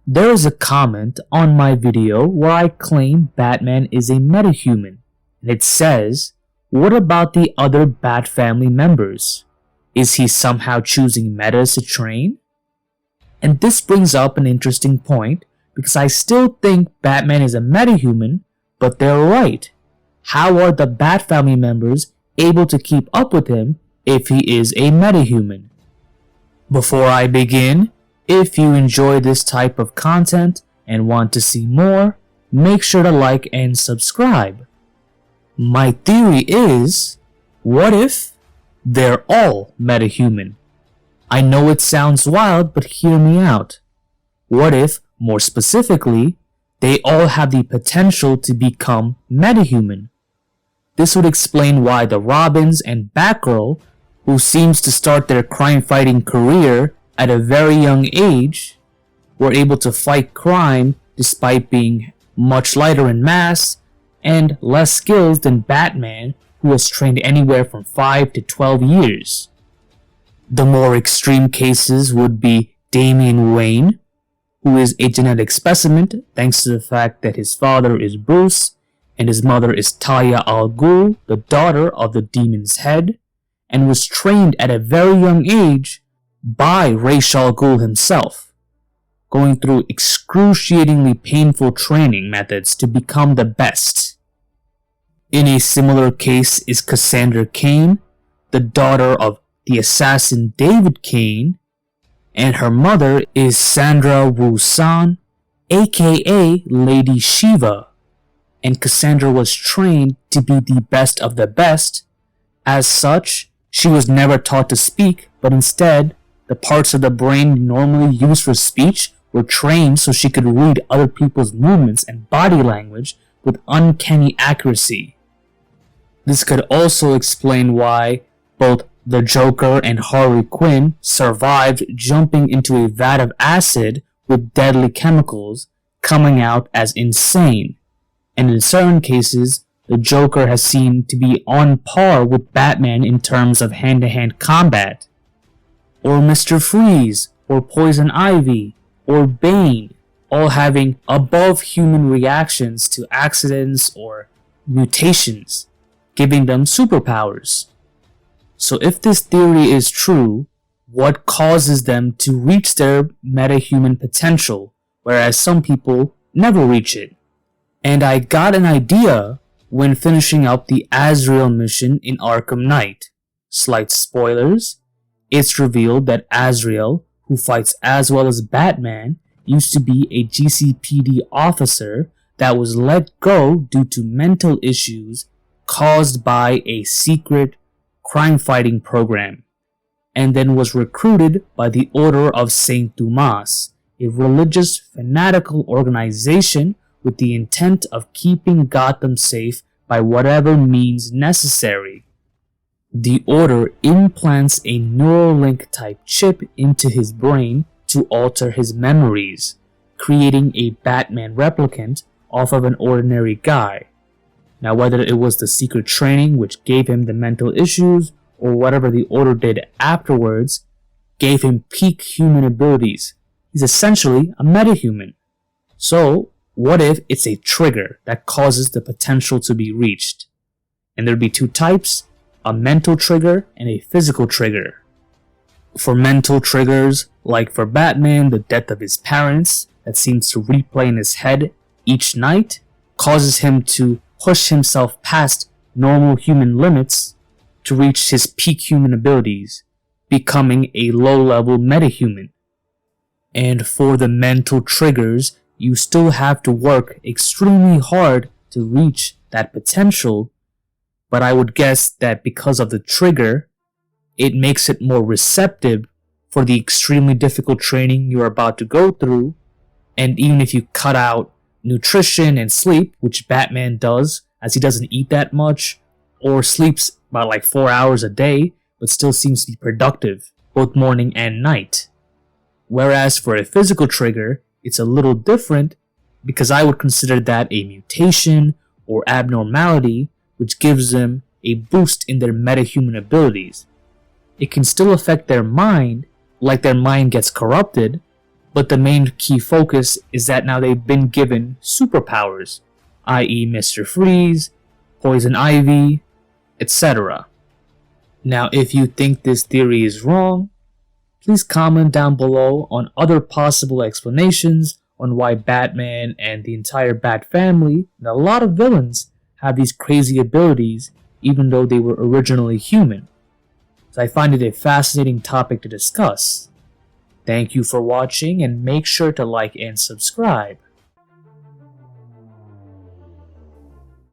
There is a comment on my video where I claim Batman is a metahuman, and it says, what about the other Bat family members? Is he somehow choosing metas to train? And this brings up an interesting point, because I still think Batman is a metahuman, but they're right. How are the Bat family members able to keep up with him if he is a metahuman? Before I begin, if you enjoy this type of content and want to see more, make sure to like and subscribe. My theory is, what if they're all metahuman? I know it sounds wild, but hear me out. What if, more specifically, they all have the potential to become metahuman? This would explain why the Robins and Batgirl, who seems to start their crime-fighting career at a very young age, were able to fight crime despite being much lighter in mass and less skilled than Batman, who was trained anywhere from 5 to 12 years. The more extreme cases would be Damian Wayne, who is a genetic specimen thanks to the fact that his father is Bruce and his mother is Talia al Ghul, the daughter of the Demon's Head, and was trained at a very young age by Ra's al Ghul himself, going through excruciatingly painful training methods to become the best. In a similar case is Cassandra Cain, the daughter of the assassin David Cain, and her mother is Sandra Wusan, aka Lady Shiva, and Cassandra was trained to be the best of the best. As such, she was never taught to speak, but instead, the parts of the brain normally used for speech were trained so she could read other people's movements and body language with uncanny accuracy. This could also explain why both the Joker and Harley Quinn survived jumping into a vat of acid with deadly chemicals, coming out as insane, and in certain cases, the Joker has seemed to be on par with Batman in terms of hand-to-hand combat. Or Mr. Freeze, or Poison Ivy, or Bane, all having above-human reactions to accidents or mutations, giving them superpowers. So if this theory is true, what causes them to reach their metahuman potential, whereas some people never reach it? And I got an idea when finishing up the Azrael mission in Arkham Knight. Slight spoilers, it's revealed that Azrael, who fights as well as Batman, used to be a GCPD officer that was let go due to mental issues caused by a secret crime-fighting program, and then was recruited by the Order of Saint Dumas, a religious fanatical organization with the intent of keeping Gotham safe by whatever means necessary. The Order implants a Neuralink-type chip into his brain to alter his memories, creating a Batman replicant off of an ordinary guy. Now, whether it was the secret training which gave him the mental issues, or whatever the Order did afterwards, gave him peak human abilities. He's essentially a metahuman. So, what if it's a trigger that causes the potential to be reached? And there'd be two types, a mental trigger and a physical trigger. For mental triggers, like for Batman, the death of his parents that seems to replay in his head each night, causes him to push himself past normal human limits to reach his peak human abilities, becoming a low-level metahuman. And for the mental triggers, you still have to work extremely hard to reach that potential, but I would guess that because of the trigger, it makes it more receptive for the extremely difficult training you're about to go through, and even if you cut out nutrition and sleep, which Batman does, as he doesn't eat that much, or sleeps about like 4 hours a day, but still seems to be productive, both morning and night. Whereas for a physical trigger, it's a little different, because I would consider that a mutation or abnormality, which gives them a boost in their metahuman abilities. It can still affect their mind, like their mind gets corrupted, But the main key focus is that now they've been given superpowers, i.e. Mr. Freeze, Poison Ivy, etc. Now, if you think this theory is wrong, please comment down below on other possible explanations on why Batman and the entire Bat family and a lot of villains have these crazy abilities even though they were originally human. So I find it a fascinating topic to discuss. Thank you for watching and make sure to like and subscribe.